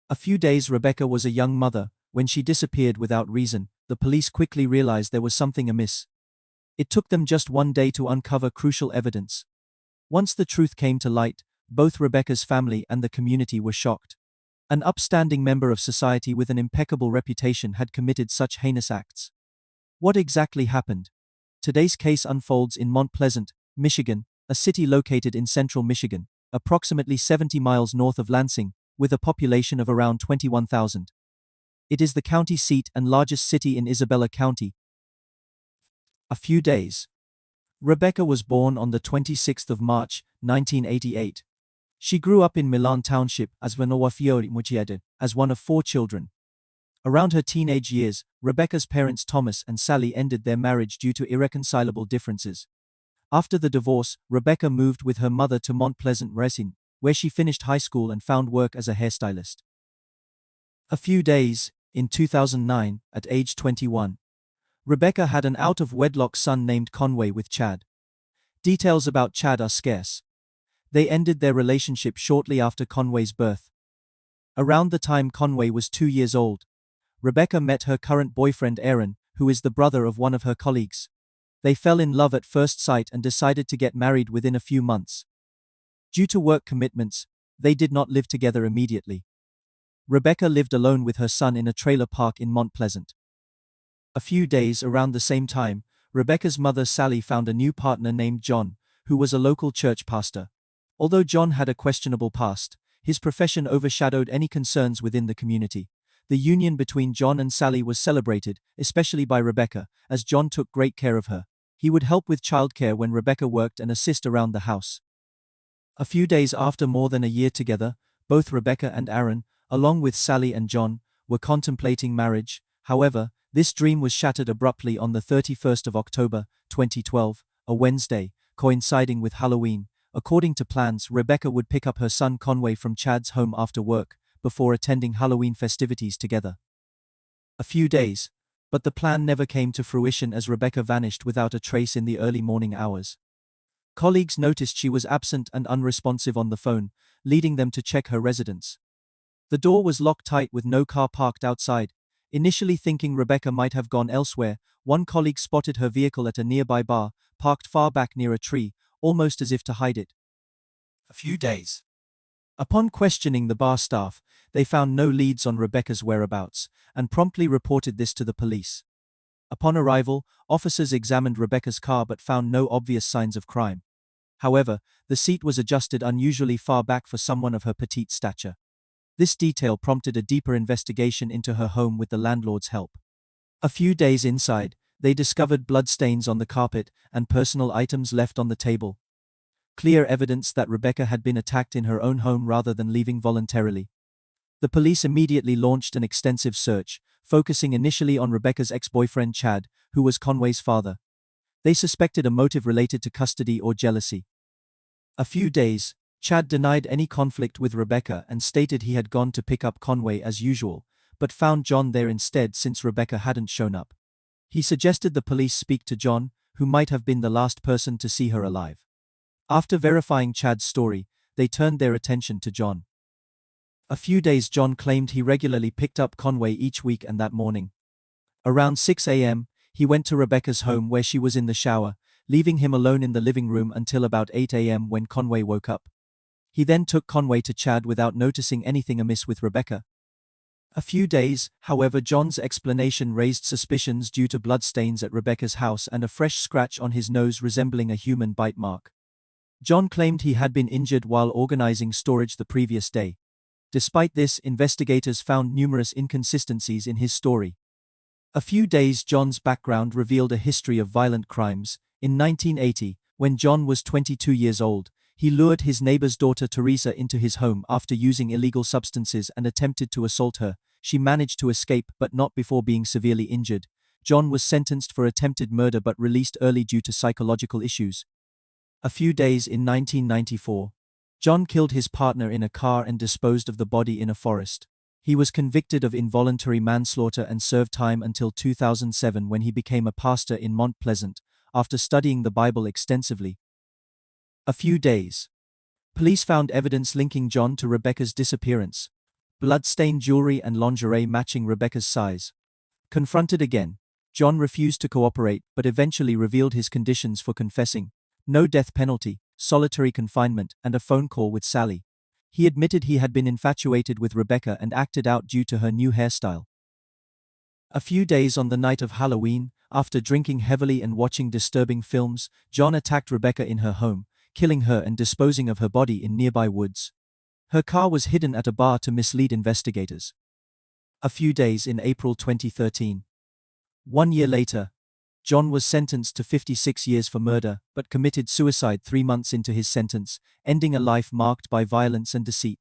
A few days Rebecca was a young mother. When she disappeared without reason, the police quickly realized there was something amiss. It took them just one day to uncover crucial evidence. Once the truth came to light, both Rebecca's family and the community were shocked. An upstanding member of society with an impeccable reputation had committed such heinous acts. What exactly happened? Today's case unfolds in Mount Pleasant, Michigan, a city located in central Michigan, approximately 70 miles north of Lansing, with a population of around 21,000. It is the county seat and largest city in Isabella County. A few days. Rebecca was born on the 26th of March, 1988. She grew up in Milan Township as one of 4 children. Around her teenage years, Rebecca's parents Thomas and Sally ended their marriage due to irreconcilable differences. After the divorce, Rebecca moved with her mother to Mount Pleasant, Racine, where she finished high school and found work as a hairstylist. A few days, in 2009, at age 21, Rebecca had an out-of-wedlock son named Conway with Chad. Details about Chad are scarce. They ended their relationship shortly after Conway's birth. Around the time Conway was 2 years old, Rebecca met her current boyfriend Aaron, who is the brother of one of her colleagues. They fell in love at first sight and decided to get married within a few months. Due to work commitments, they did not live together immediately. Rebecca lived alone with her son in a trailer park in Mount Pleasant. A few days around the same time, Rebecca's mother Sally found a new partner named John, who was a local church pastor. Although John had a questionable past, his profession overshadowed any concerns within the community. The union between John and Sally was celebrated, especially by Rebecca, as John took great care of her. He would help with childcare when Rebecca worked and assist around the house. A few days after more than a year together, both Rebecca and Aaron, along with Sally and John, were contemplating marriage. However, this dream was shattered abruptly on the 31st of October, 2012, a Wednesday, coinciding with Halloween. According to plans, Rebecca would pick up her son Conway from Chad's home after work, before attending Halloween festivities together. A few days, but the plan never came to fruition as Rebecca vanished without a trace in the early morning hours. Colleagues noticed she was absent and unresponsive on the phone, leading them to check her residence. The door was locked tight with no car parked outside. Initially thinking Rebecca might have gone elsewhere, one colleague spotted her vehicle at a nearby bar, parked far back near a tree, almost as if to hide it. A few days. Upon questioning the bar staff, they found no leads on Rebecca's whereabouts, and promptly reported this to the police. Upon arrival, officers examined Rebecca's car but found no obvious signs of crime. However, the seat was adjusted unusually far back for someone of her petite stature. This detail prompted a deeper investigation into her home with the landlord's help. A few days inside, they discovered bloodstains on the carpet and personal items left on the table. Clear evidence that Rebecca had been attacked in her own home rather than leaving voluntarily. The police immediately launched an extensive search, focusing initially on Rebecca's ex-boyfriend Chad, who was Conway's father. They suspected a motive related to custody or jealousy. A few days, Chad denied any conflict with Rebecca and stated he had gone to pick up Conway as usual, but found John there instead since Rebecca hadn't shown up. He suggested the police speak to John, who might have been the last person to see her alive. After verifying Chad's story, they turned their attention to John. A few days John claimed he regularly picked up Conway each week and that morning. Around 6 a.m., he went to Rebecca's home where she was in the shower, leaving him alone in the living room until about 8 a.m. when Conway woke up. He then took Conway to Chad without noticing anything amiss with Rebecca. A few days, however, John's explanation raised suspicions due to bloodstains at Rebecca's house and a fresh scratch on his nose resembling a human bite mark. John claimed he had been injured while organizing storage the previous day. Despite this, investigators found numerous inconsistencies in his story. A few days John's background revealed a history of violent crimes. In 1980, when John was 22 years old, he lured his neighbor's daughter Teresa into his home after using illegal substances and attempted to assault her. She managed to escape but not before being severely injured. John was sentenced for attempted murder but released early due to psychological issues. A few days in 1994, John killed his partner in a car and disposed of the body in a forest. He was convicted of involuntary manslaughter and served time until 2007 when he became a pastor in Mount Pleasant, after studying the Bible extensively. A few days. Police found evidence linking John to Rebecca's disappearance. blood-stained jewelry and lingerie matching Rebecca's size. Confronted again, John refused to cooperate but eventually revealed his conditions for confessing: no death penalty, solitary confinement, and a phone call with Sally. He admitted he had been infatuated with Rebecca and acted out due to her new hairstyle. A few days on the night of Halloween, after drinking heavily and watching disturbing films, John attacked Rebecca in her home, killing her and disposing of her body in nearby woods. Her car was hidden at a bar to mislead investigators. A few days in April 2013. 1 year later, John was sentenced to 56 years for murder but committed suicide 3 months into his sentence, ending a life marked by violence and deceit.